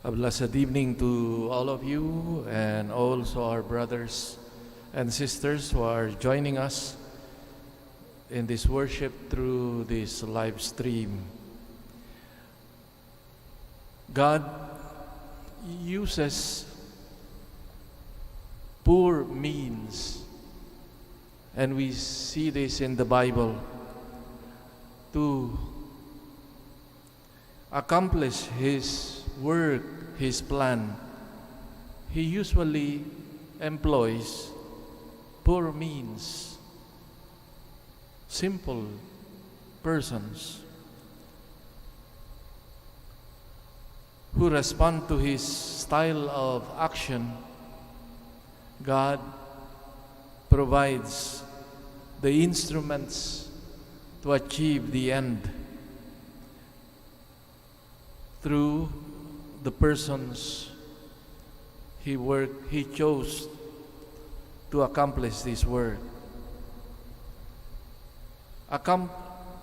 A blessed evening to all of you and also our brothers and sisters who are joining us in this worship through this live stream. God uses poor means, and we see this in the Bible, to accomplish His work, His plan. He usually employs poor means, simple persons who respond to His style of action. God provides the instruments to achieve the end through the persons He chose to accomplish this work.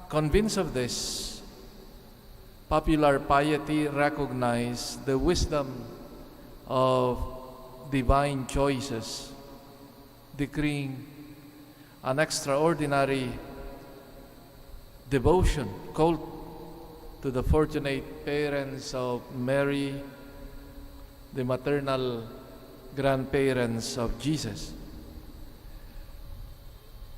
Convinced of this, popular piety recognizes the wisdom of divine choices, decreeing an extraordinary devotion, cult to the fortunate parents of Mary, the maternal grandparents of Jesus.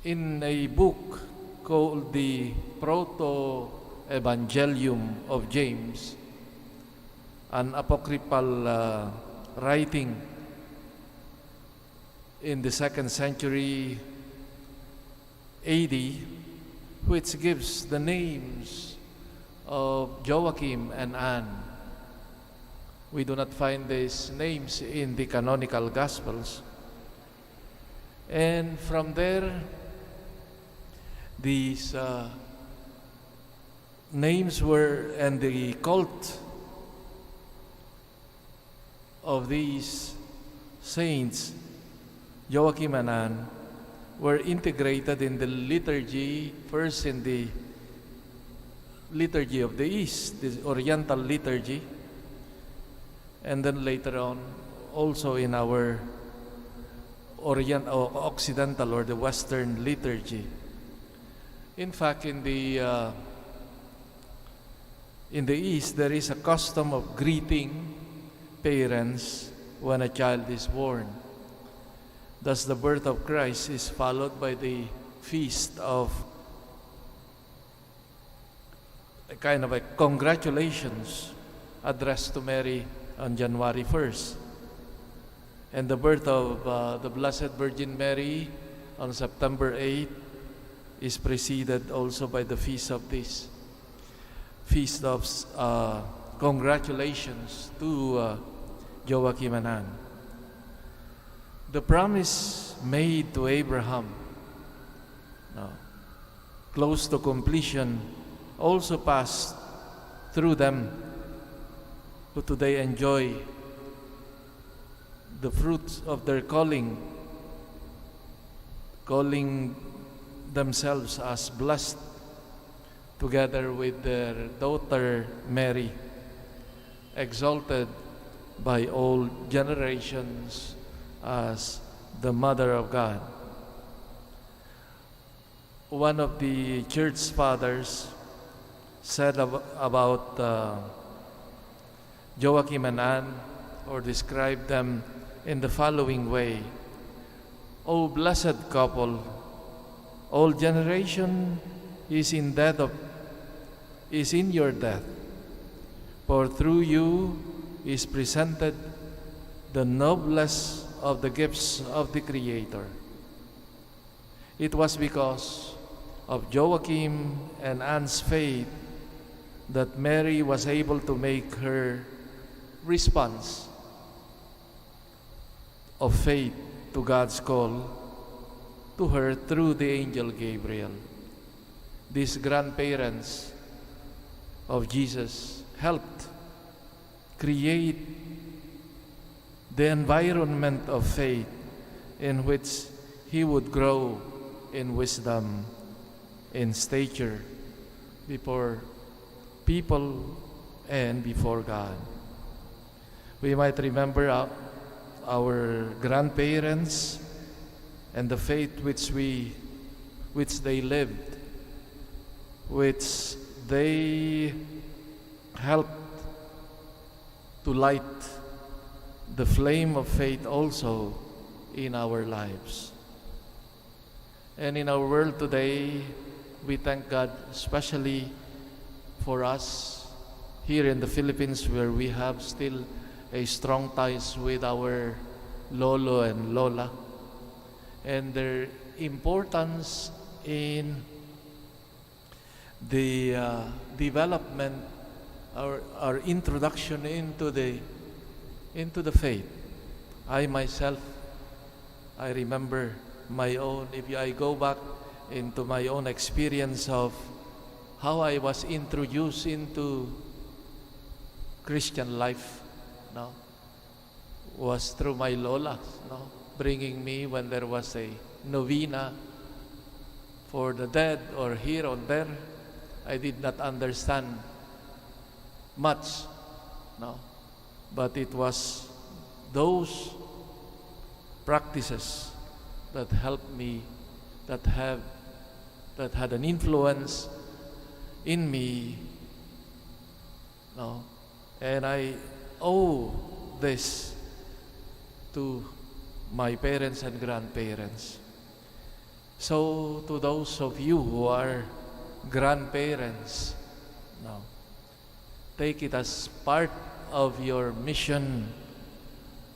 In a book called the Proto-Evangelium of James, an apocryphal writing in the 2nd century AD, which gives the names of Joachim and Anne. We do not find these names in the canonical Gospels. And from there, these names were, and the cult of these saints, Joachim and Anne, were integrated in the liturgy, first in the liturgy of the East, the Oriental liturgy, and then later on also in our Occidental or the Western liturgy. In fact, in the East, there is a custom of greeting parents when a child is born. Thus, the birth of Christ is followed by the feast of a kind of a congratulations addressed to Mary on January 1st. And the birth of the Blessed Virgin Mary on September 8th is preceded also by the feast of congratulations to Joachim and Anne. The promise made to Abraham, close to completion, also passed through them who today enjoy the fruits of their calling themselves as blessed together with their daughter Mary, exalted by all generations as the Mother of God. One of the church fathers said about Joachim and Anne, or described them in the following way: O blessed couple, all generation is in your death, for through you is presented the noblest of the gifts of the Creator. It was because of Joachim and Anne's faith that Mary was able to make her response of faith to God's call to her through the angel Gabriel. These grandparents of Jesus helped create the environment of faith in which he would grow in wisdom, in stature, before people and before God. We might remember our grandparents and the faith which they lived, which they helped to light the flame of faith also in our lives. And in our world today, we thank God especially for us here in the Philippines, where we have still a strong ties with our lolo and lola, and their importance in the development or our introduction into the faith. I myself, I remember my own, if I go back into my own experience of how I was introduced into Christian life, no, was through my lola, no, bringing me when there was a novena for the dead or here or there. I did not understand much, no, but it was those practices that helped me, that had an influence in me, no, and I owe this to my parents and grandparents. So to those of you who are grandparents, no, take it as part of your mission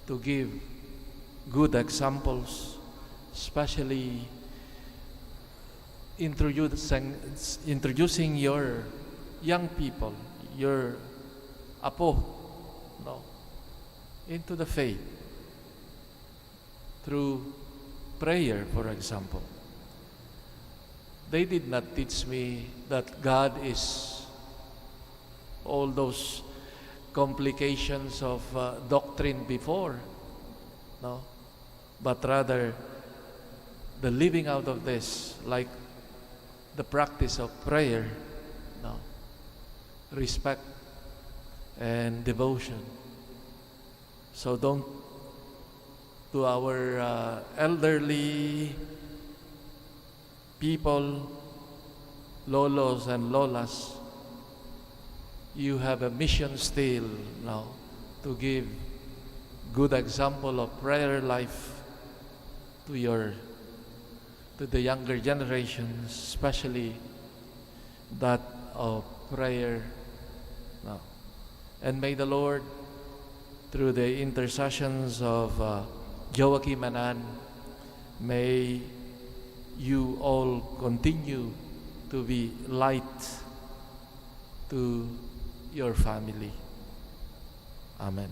to give good examples, especially introducing your young people, your apo, no, into the faith through prayer, for example. They did not teach me that God is all those complications of doctrine before, no, but rather the living out of this, like the practice of prayer, no, respect and devotion. So don't, to our elderly people, lolos and lolas, you have a mission still now to give good example of prayer life to the younger generations, especially that of prayer now. And may the Lord, through the intercessions of Joachim and Ann, may you all continue to be light to your family. Amen.